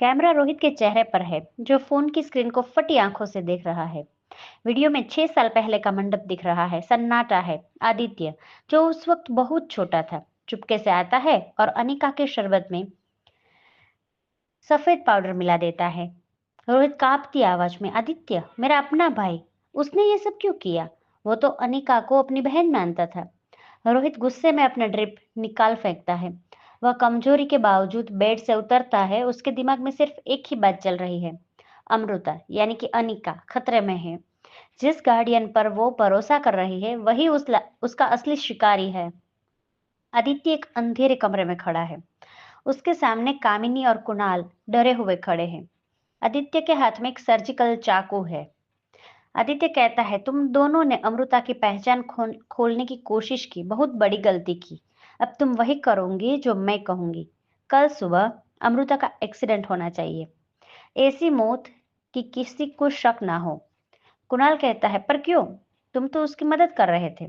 Camera Rohit के चेहरे पर है, जो फोन की स्क्रीन को फटी आंखों से देख रहा है। वीडियो में 6 साल पहले का मंडप दिख रहा है। सन्नाटा है। आदित्य, जो उस वक्त बहुत छोटा था, चुपके से आता है और अनिका के शरबत में सफेद पाउडर मिला देता है। रोहित कांपती आवाज में, आदित्य, मेरा अपना भाई, उसने ये सब क्यों किया? वो तो अनिका को अपनी बहन मानता था। रोहित गुस्से में अपना ड्रिप निकाल फेंकता है। वह कमजोरी के बावजूद बेड से उतरता है। उसके दिमाग में सिर्फ एक ही बात चल रही है, अमृता यानी कि अनिका खतरे में है। जिस गार्डियन पर वो भरोसा कर रही है वही उसका असली शिकारी है। आदित्य एक अंधेरे कमरे में खड़ा है। उसके सामने कामिनी और कुणाल डरे हुए खड़े हैं। आदित्य के हाथ में एक सर्जिकल चाकू है। आदित्य कहता है, तुम दोनों ने अमृता की पहचान खोलने की कोशिश की, बहुत बड़ी गलती की। अब तुम वही करोगी जो मैं कहूंगी। कल सुबह अमृता का एक्सीडेंट होना चाहिए, ऐसी मौत कि किसी को शक ना हो। कुणाल कहता है, पर क्यों? तुम तो उसकी मदद कर रहे थे।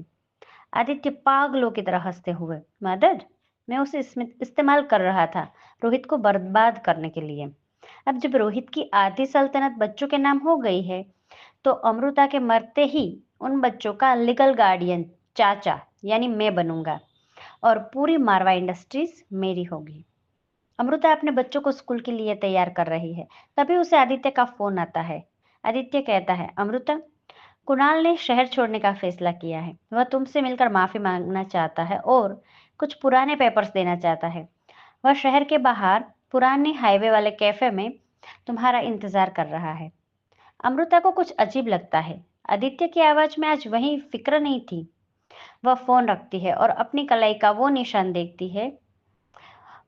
आदित्य पागलों की तरह हंसते हुए, मदद? मैं उसे इस्तेमाल कर रहा था, रोहित को बर्बाद करने के लिए। अब जब रोहित की आधी सल्तनत बच्चों के नाम हो गई है, तो अमृता के मरते ही उन बच्चों का लीगल गार्डियन चाचा यानी मैं बनूंगा, और पूरी मारवा इंडस्ट्रीज मेरी होगी। अमृता अपने बच्चों को स्कूल के लिए तैयार कर रही है। तभी उसे आदित्य का फोन आता है। आदित्य कहता है, अमृता, कुणाल ने शहर छोड़ने का फैसला किया है। वह तुमसे मिलकर माफी मांगना चाहता है और कुछ पुराने पेपर्स देना चाहता है। वह शहर के बाहर पुराने हाईवे वाले कैफे में तुम्हारा इंतजार कर रहा है। अमृता को कुछ अजीब लगता है। आदित्य की आवाज में आज वही फिक्र नहीं थी। वह फोन रखती है और अपनी कलाई का वो निशान देखती है।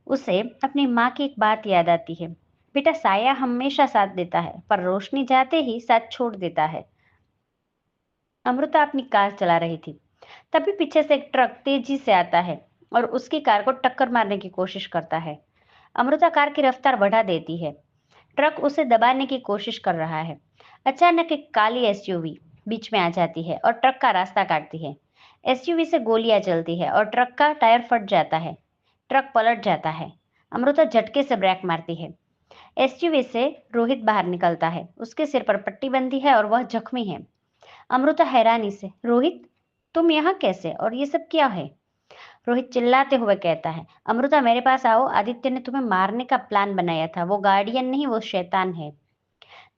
उसे अपनी माँ की एक बात याद आती है, बेटा, साया हमेशा साथ देता है पर रोशनी जाते ही साथ छोड़ देता है। अमृता अपनी कार चला रही थी। तभी पीछे से एक ट्रक तेजी से आता है और उसकी कार को टक्कर मारने की कोशिश करता है। अमृता कार की रफ्तार बढ़ा देती है। ट्रक उसे दबाने की कोशिश कर रहा है। अचानक एक काली एसयूवी बीच में आ जाती है और ट्रक का रास्ता काटती है। एसयूवी से गोलियां चलती है और ट्रक का टायर फट जाता है। ट्रक पलट जाता है। अमृता झटके से ब्रेक मारती है। एसयूवी से रोहित बाहर निकलता है। उसके सिर पर पट्टी बंधी है और वह जख्मी है। अमृता हैरानी से, रोहित, तुम यहाँ कैसे और ये सब क्या है? रोहित चिल्लाते हुए कहता है, अमृता, मेरे पास आओ, आदित्य ने तुम्हें मारने का प्लान बनाया था। वो गार्डियन नहीं, वो शैतान है।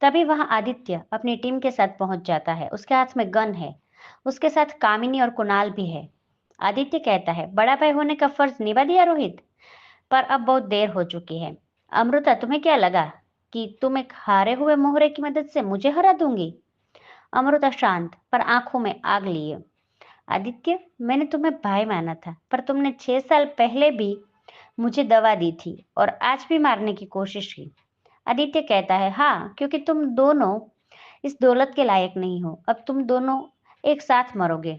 तभी वहां आदित्य अपनी टीम के साथ पहुंच जाता है। उसके हाथ में गन है। उसके साथ कामिनी और कुणाल भी है। आदित्य कहता है, बड़ा भाई होने का फर्ज निभा दिया रोहित, पर अब बहुत देर हो चुकी है। अमृता, तुम्हें क्या लगा कि तुम एक हारे हुए मोहरे की मदद से मुझे हरा दूंगी? अमृता शांत पर आंखों में आग लिए, आदित्य, मैंने तुम्हें भाई माना था, पर तुमने 6 साल पहले भी मुझे दवा दी थी और आज भी मारने की कोशिश की। आदित्य कहता है, हाँ, क्योंकि तुम दोनों इस दौलत के लायक नहीं हो। अब तुम दोनों एक साथ मरोगे।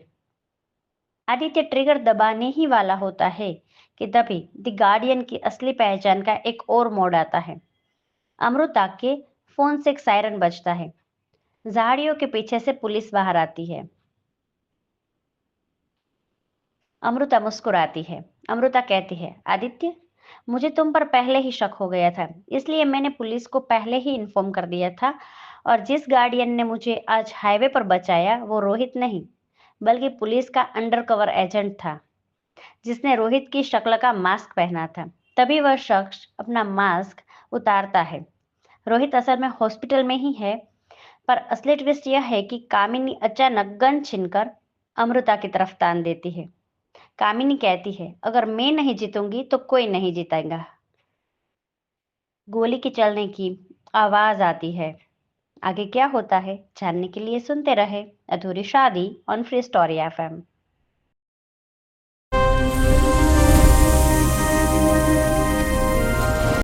आदित्य ट्रिगर दबाने ही वाला होता है कि तभी द गार्डियन की असली पहचान का एक और मोड़ आता है। अमृता के फोन से एक सायरन बजता है। झाड़ियों के पीछे से पुलिस बाहर आती है। अमृता मुस्कुराती है। अमृता कहती है, आदित्य, मुझे तुम पर पहले ही शक हो गया था, इसलिए मैंने पुलिस को पहले ही इन्फॉर्म कर दिया था। और जिस गार्डियन ने मुझे आज हाईवे पर बचाया वो रोहित नहीं, बल्कि पुलिस का अंडरकवर एजेंट था, जिसने रोहित की शक्ल का मास्क पहना था। तभी वह शख्स अपना मास्क उतारता है। रोहित असल में हॉस्पिटल में ही है, पर असली ट्विस्ट यह है कि कामिनी अचानक गन छीनकर अमृता की तरफ तान देती है। कामिनी कहती है, अगर मैं नहीं जीतूंगी तो कोई नहीं जीतेगा। गोली के चलने की आवाज आती है। आगे क्या होता है जानने के लिए सुनते रहे अधूरी शादी ऑन फ्री स्टोरी एफएम।